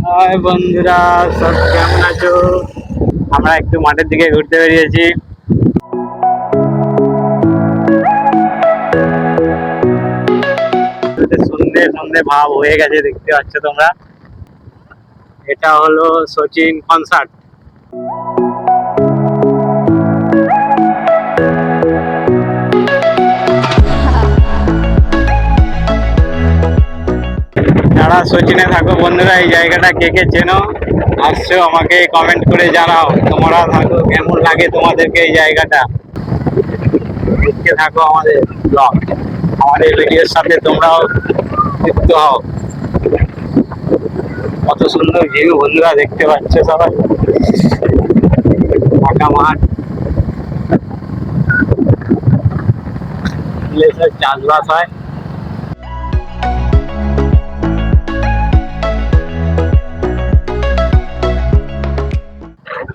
High বন্ধুরা, সব কেমন আছো? আমরা একটু মাঠের দিকে ঘুরতে বেরিয়েছি। সন্ধে সন্ধে ভাব হয়ে গেছে, দেখতে পাচ্ছ তোমরা। এটা হলো সচিন কনসার্ট। যারা সচিনে থাকো বন্ধুরা, এই জায়গাটা কে কে চেনো আসছো আমাকে কমেন্ট করে জানাও। তোমরা থাকো, কেমন লাগে তোমাদেরকে এই জায়গাটা। দেখতে থাকো আমাদের ব্লগ, আমাদের ভিডিওর সাথে তোমরাও যুক্ত হও। কত সুন্দর ভিউ বন্ধুরা, দেখতে পাচ্ছ সবাই। ফাঁকা মাঠ, চাষবাস হয়।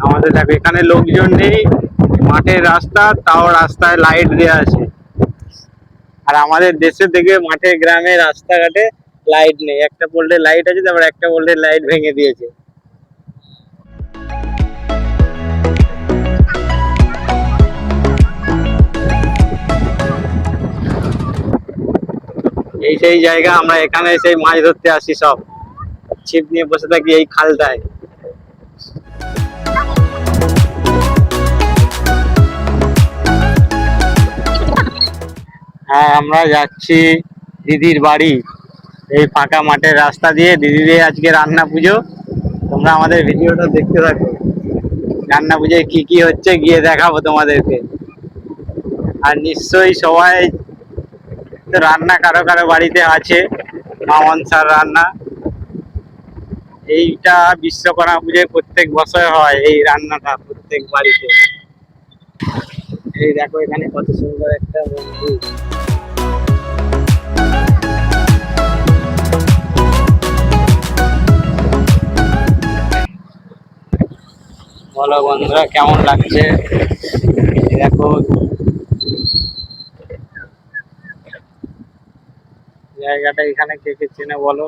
আমাদের দেখো এখানে লোকজন নেই, মাঠের রাস্তা, তাও রাস্তায় লাইট দেওয়া আছে। আর আমাদের দেশে থেকে মাঠে গ্রামে রাস্তাঘাটে লাইট নেই। একটা পোল্টের লাইট আছে, তারপর একটা পোল্টের লাইট ভেঙে দিয়েছে। এই সেই জায়গা, আমরা এখানে সেই মাছ ধরতে আসি, সব ছিপ নিয়ে বসে থাকি এই খালটায়। হ্যাঁ, আমরা যাচ্ছি দিদির বাড়ি। এই ফাঁকা মাঠের রাস্তা দিয়ে দিদিদের আজকে রান্না পুজো। তোমরা আমাদের ভিডিওটা দেখতে থাকো, রান্না পুজোয় কি কি হচ্ছে গিয়ে দেখাবো তোমাদেরকে। আর নিশ্চয়ই সবাই তো রান্না কারো কারো বাড়িতে আছে, মা মনসার রান্না। এইটা বিশ্বকর্মা পুজোয় প্রত্যেক বছর হয় এই রান্নাটা প্রত্যেক বাড়িতে। এই দেখো এখানে কত সুন্দর একটা মন্দির। বলো বন্ধুরা, কেমন লাগছে? দেখো জায়গাটা, এখানে কে কে চেনে বলো।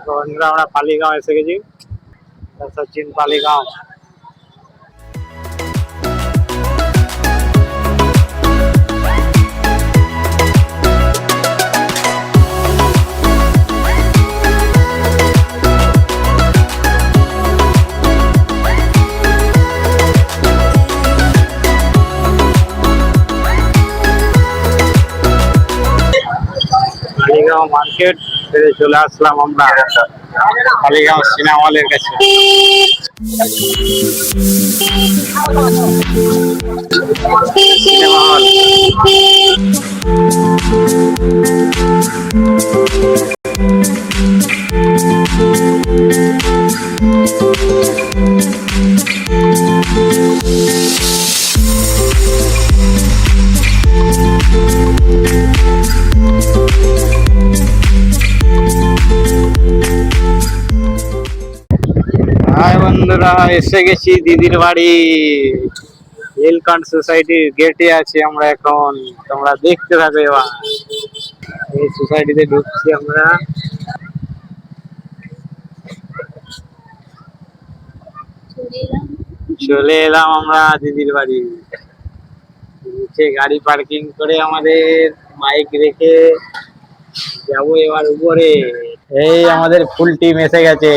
বন্ধুরা, আমরা পালিগাঁও এসে গেছি, সচিন পালিগাঁও। পালিগাঁও মার্কেট ছেড়ে চলে আসলাম আমরা পালিগাঁও সিনেমা হলের কাছে। Cinema hall. হাই বন্ধুরা, এসে গেছি দিদির বাড়ি। নীলকণ্ঠ সোসাইটির গেটে আছি আমরা এখন, তোমরা দেখতে থাকো। এবার এই সোসাইটিতে ঢুকছি আমরা। চলে এলাম আমরা দিদির বাড়ি। নিচে গাড়ি পার্কিং করে আমাদের বাইক রেখে যাবো এবার উপরে। এই আমাদের ফুল টিম এসে গেছে।